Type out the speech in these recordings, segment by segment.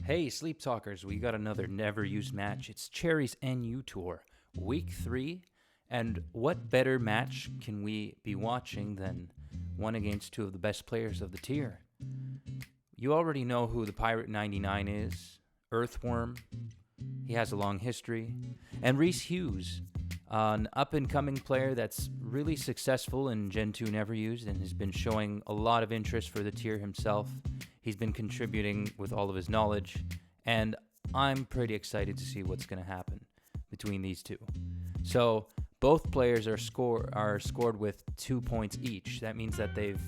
Hey, Sleep Talkers, we got another Neverused match. It's Cherry's NU Tour, Week 3. And what better match can we be watching than one against two of the best players of the tier? You already know who the pirate99 is, Earthworm. He has a long history. And ReeceHughes, an up-and-coming player that's really successful in Gen 2 Neverused and has been showing a lot of interest for the tier himself. He's been contributing with all of his knowledge, and I'm pretty excited to see what's going to happen between these two. So both players are scored with 2 points each. That means that they've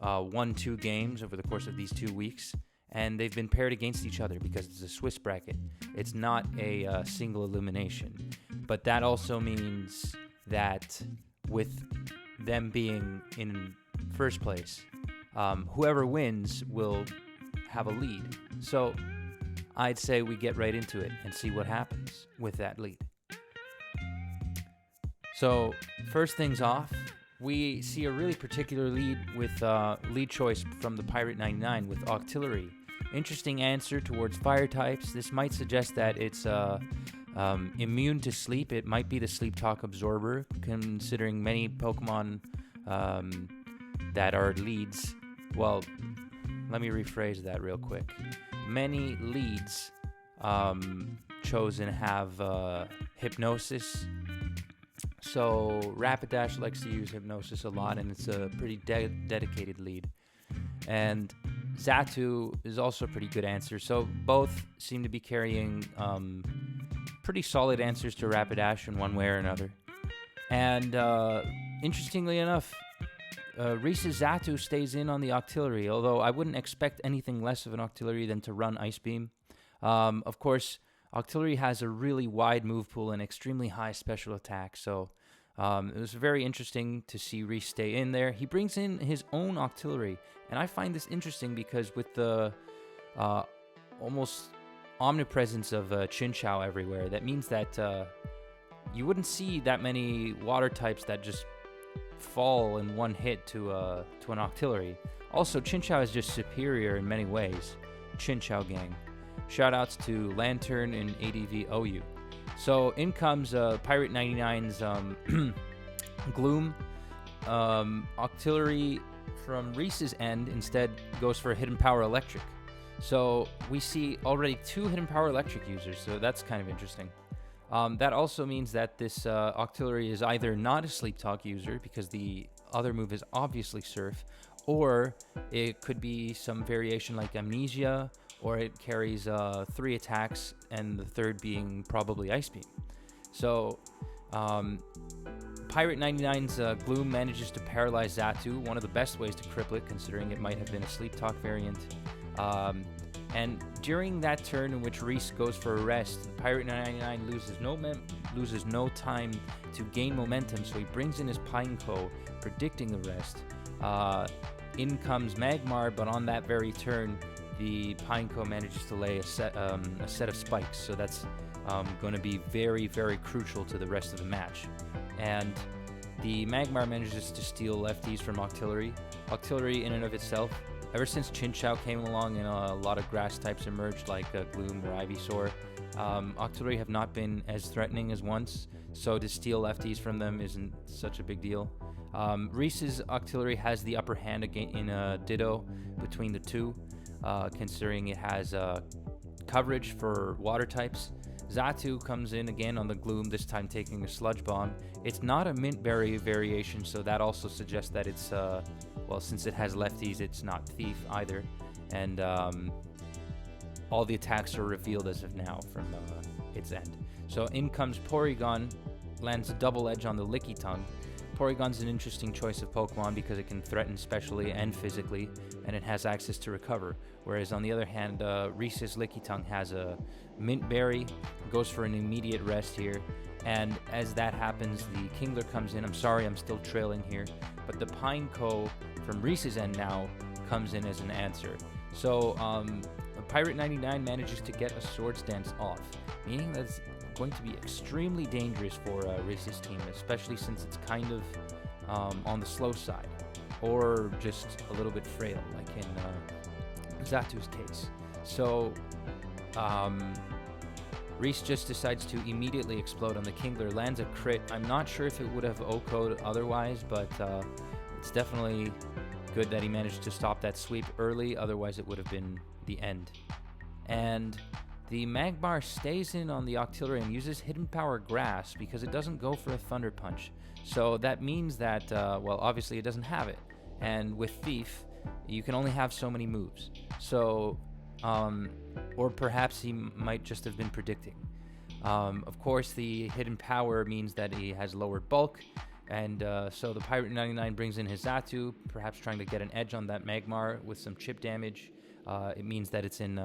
won 2 games over the course of these 2 weeks, and they've been paired against each other because it's a Swiss bracket. It's not a single elimination. But that also means that with them being in first place, whoever wins will have a lead. So I'd say we get right into it and see what happens with that lead. So first things off, we see a really particular lead with lead choice from the pirate99 with Octillery. Interesting answer towards fire types. This might suggest that it's immune to sleep. It might be the Sleep Talk Absorber, considering many Pokemon that are leads. Well, let me rephrase that real quick. Many leads chosen have Hypnosis. So Rapidash likes to use Hypnosis a lot, and it's a pretty dedicated lead. And Xatu is also a pretty good answer. So both seem to be carrying pretty solid answers to Rapidash in one way or another. And interestingly enough, Reece's Xatu stays in on the Octillery, although I wouldn't expect anything less of an Octillery than to run Ice Beam. Of course, Octillery has a really wide move pool and extremely high special attack, so it was very interesting to see Reece stay in there. He brings in his own Octillery, and I find this interesting because with the almost omnipresence of Chinchou everywhere, that means that you wouldn't see that many water types that just fall in one hit to an Octillery. Also, Chinchou is just superior in many ways. Chinchou gang. Shoutouts to Lantern and ADV-OU. So in comes pirate99's Gloom. Octillery from Reece's end instead goes for Hidden Power Electric. So we see already 2 Hidden Power Electric users, so that's kind of interesting. That also means that this Octillery is either not a Sleep Talk user because the other move is obviously Surf, or it could be some variation like Amnesia, or it carries 3 attacks and the third being probably Ice Beam. So pirate99's Gloom manages to paralyze Xatu, one of the best ways to cripple it considering it might have been a Sleep Talk variant. And during that turn in which Reece goes for a rest, pirate99 loses no time to gain momentum, so he brings in his Pineco, predicting the rest. In comes Magmar, but on that very turn, the Pineco manages to lay a set of spikes, so that's going to be very, very crucial to the rest of the match. And the Magmar manages to steal lefties from Octillery. Octillery, in and of itself, ever since Chinchou came along and a lot of grass types emerged like Gloom or Ivysaur, Octillery have not been as threatening as once, so to steal lefties from them isn't such a big deal. Reece's Octillery has the upper hand in Ditto between the two, considering it has coverage for water types. Xatu comes in again on the Gloom, this time taking a Sludge Bomb. It's not a Mint Berry variation, so that also suggests that it's, well, since it has lefties, it's not Thief either. And all the attacks are revealed as of now from its end. So in comes Porygon, lands a double edge on the Licky Tongue. Porygon's an interesting choice of Pokemon because it can threaten specially and physically, and it has access to recover. Whereas on the other hand, Reece's Licky Tongue has a Mint Berry, goes for an immediate rest here, and as that happens, the Kingler comes in. I'm sorry, I'm still trailing here, but the Pineco from Reece's end now comes in as an answer. So pirate99 manages to get a Swords Dance off, meaning that's going to be extremely dangerous for Reece's team, especially since it's kind of on the slow side, or just a little bit frail, like in Xatu's case. So Reece just decides to immediately explode on the Kingler, lands a crit. I'm not sure if it would have OHKO'd otherwise, but it's definitely good that he managed to stop that sweep early, otherwise it would have been the end. And the Magmar stays in on the Octillery and uses Hidden Power Grass because it doesn't go for a Thunder Punch. So that means that, well, obviously it doesn't have it. And with Thief, you can only have so many moves. So, or perhaps he might just have been predicting. Of course, the Hidden Power means that he has lowered bulk. And so the pirate99 brings in his Xatu, perhaps trying to get an edge on that Magmar with some chip damage. It means that it's in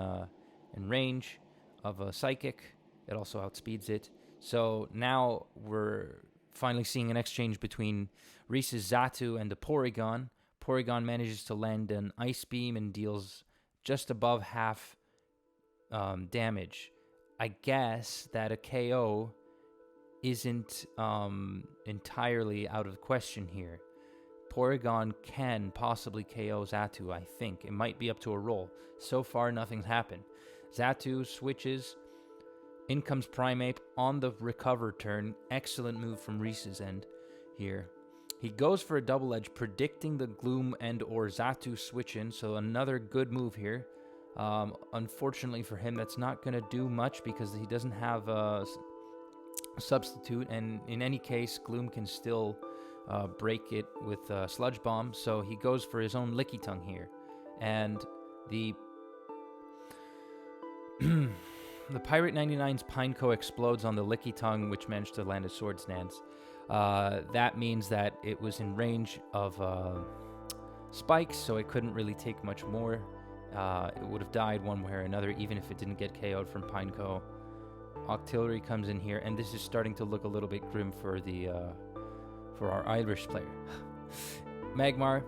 range of a Psychic. It also outspeeds it. So now we're finally seeing an exchange between Reece's Xatu and the Porygon. Porygon manages to land an Ice Beam and deals just above half damage. I guess that a KO isn't entirely out of the question here. Porygon can possibly KO Xatu, I think. It might be up to a roll. So far, nothing's happened. Xatu switches. In comes Primeape on the recover turn. Excellent move from Reece's end here. He goes for a double edge, predicting the Gloom and or Xatu switch in, so another good move here. Unfortunately for him, that's not going to do much because he doesn't have a substitute, and in any case, Gloom can still break it with Sludge Bomb, so he goes for his own Licky Tongue here. And the the pirate99's Pineco explodes on the Licky Tongue, which managed to land a Swords Dance. That means that it was in range of spikes, so it couldn't really take much more. It would have died one way or another, even if it didn't get KO'd from Pineco. Octillery comes in here, and this is starting to look a little bit grim for the for our Irish player. Magmar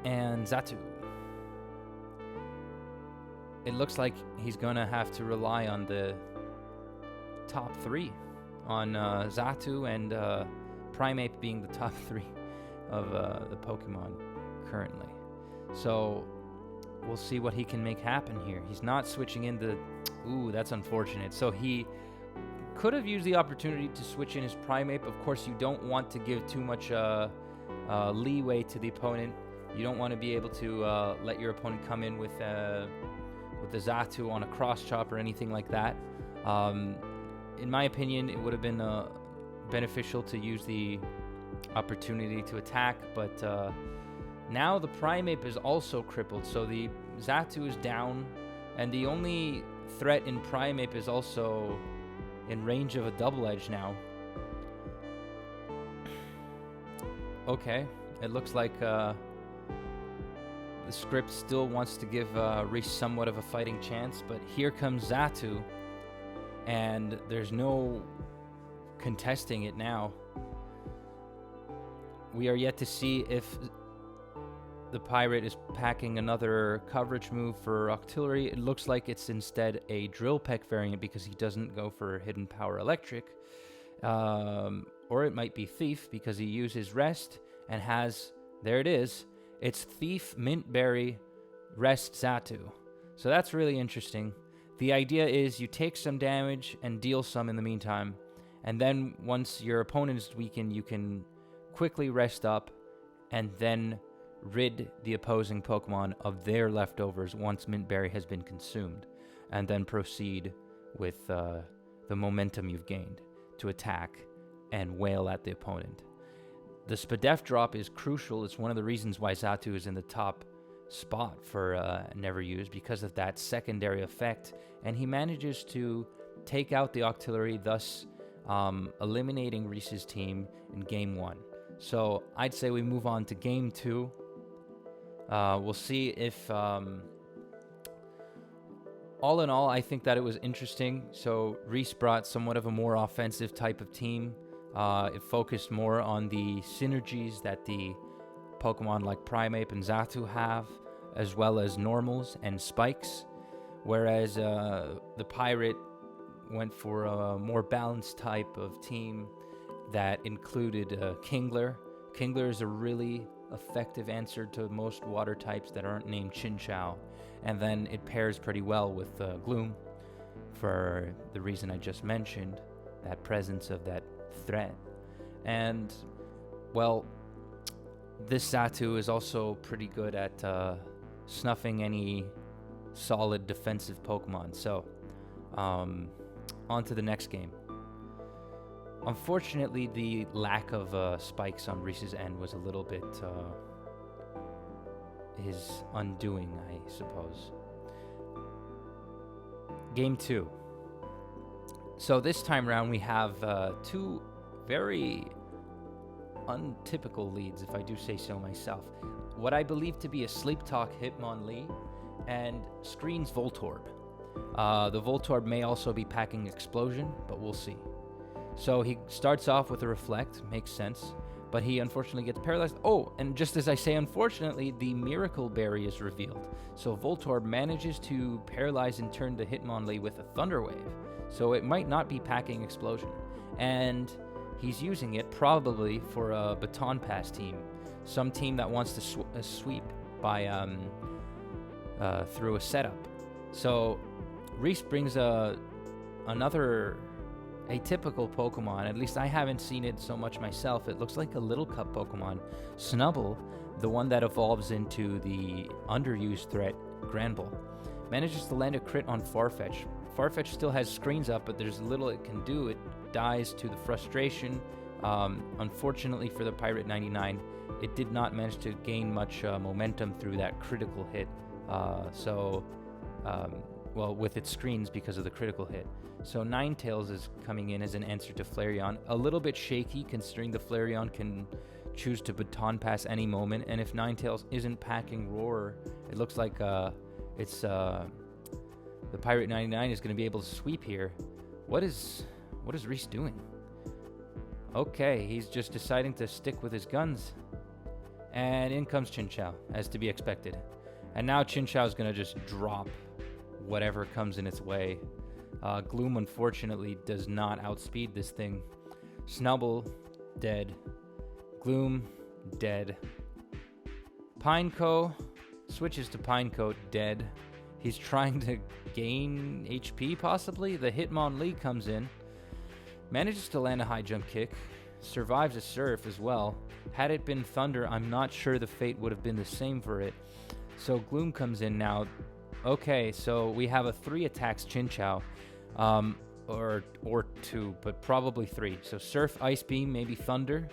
and Xatu. It looks like he's gonna have to rely on the top three, on Xatu and Primeape being the top three of the Pokemon currently. So we'll see what he can make happen here. He's not switching in the... Ooh, that's unfortunate. So he could have used the opportunity to switch in his Primeape. Of course, you don't want to give too much leeway to the opponent. You don't want to be able to let your opponent come in with the Xatu on a cross chop or anything like that. In my opinion, it would have been beneficial to use the opportunity to attack, but now the Primeape is also crippled, so the Xatu is down, and the only threat in Primeape is also in range of a double edge now. Okay, it looks like the script still wants to give Reece somewhat of a fighting chance, but here comes Xatu, and there's no contesting it now. We are yet to see if the Pirate is packing another coverage move for Octillery. It looks like it's instead a Drill Peck variant because he doesn't go for Hidden Power Electric. Or it might be Thief because he uses Rest and has... There it is. It's Thief, Mint Berry, Rest, Xatu. So that's really interesting. The idea is you take some damage and deal some in the meantime. And then once your opponent is weakened, you can quickly rest up and then rid the opposing Pokemon of their leftovers once Mint Berry has been consumed. And then proceed with the momentum you've gained to attack and wail at the opponent. The Spadef drop is crucial. It's one of the reasons why Xatu is in the top spot for Neverused, because of that secondary effect. And he manages to take out the Octillery, thus eliminating Reece's team in Game 1. So I'd say we move on to Game 2. We'll see if... all in all, I think that it was interesting. So Reece brought somewhat of a more offensive type of team. It focused more on the synergies that the Pokemon like Primeape and Xatu have, as well as normals and spikes, whereas the Pirate went for a more balanced type of team that included Kingler. Kingler is a really effective answer to most water types that aren't named Chinchou. And then it pairs pretty well with Gloom for the reason I just mentioned, that presence of that threat. And, well, this Xatu is also pretty good at snuffing any solid defensive Pokemon. So, on to the next game. Unfortunately, the lack of spikes on Reece's end was a little bit his undoing, I suppose. Game 2. So this time around, we have two very untypical leads, if I do say so myself. What I believe to be a Sleep Talk Hitmonlee and Screen's Voltorb. The Voltorb may also be packing Explosion, but we'll see. So he starts off with a Reflect, makes sense, but he unfortunately gets paralyzed. Oh, and just as I say unfortunately, the Miracle Berry is revealed. So Voltorb manages to paralyze and turn the Hitmonlee with a Thunder Wave. So it might not be packing Explosion. And he's using it probably for a Baton Pass team. Some team that wants to sweep by through a setup. So Reece brings another atypical Pokemon. At least I haven't seen it so much myself. It looks like a Little Cup Pokemon. Snubbull, the one that evolves into the underused threat Granbull, manages to land a crit on Farfetch. Farfetch still has screens up, but there's little it can do. It dies to the frustration. Unfortunately for the pirate99, it did not manage to gain much momentum through that critical hit. Well, with its screens because of the critical hit. So Ninetales is coming in as an answer to Flareon. A little bit shaky considering the Flareon can choose to Baton Pass any moment. And if Ninetales isn't packing Roar, it looks like the pirate99 is going to be able to sweep here. What is Reece doing? Okay, he's just deciding to stick with his guns. And in comes Chinchou, as to be expected. And now Chinchou is going to just drop whatever comes in its way. Gloom, unfortunately, does not outspeed this thing. Snubbull, dead. Gloom, dead. Pineco switches to Pineco, dead. He's trying to gain HP, possibly. The Hitmonlee comes in. Manages to land a high jump kick. Survives a Surf as well. Had it been Thunder, I'm not sure the fate would have been the same for it. So Gloom comes in now. Okay, so we have a 3 attacks Chinchou, or 2, but probably 3. So Surf, Ice Beam, maybe Thunder.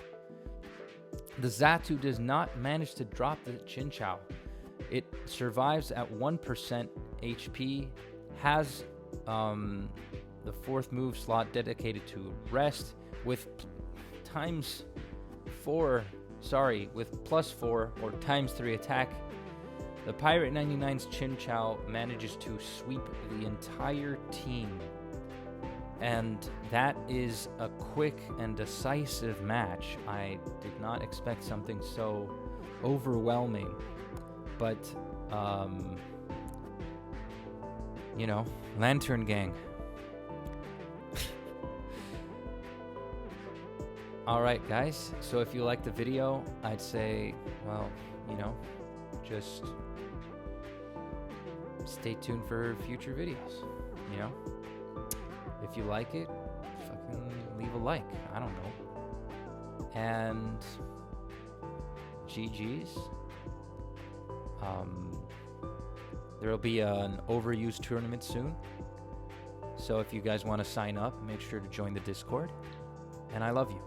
The Xatu does not manage to drop the Chinchou. It survives at 1% HP, has the 4th move slot dedicated to Rest with with +4 or ×3 attack. The pirate99's Chinchou manages to sweep the entire team. And that is a quick and decisive match. I did not expect something so overwhelming. But, Lantern Gang. Alright, guys. So if you liked the video, I'd say, just stay tuned for future videos. If you like it, fucking leave a like. I don't know. And GG's. There'll be an overused tournament soon. So if you guys want to sign up, make sure to join the Discord. And I love you.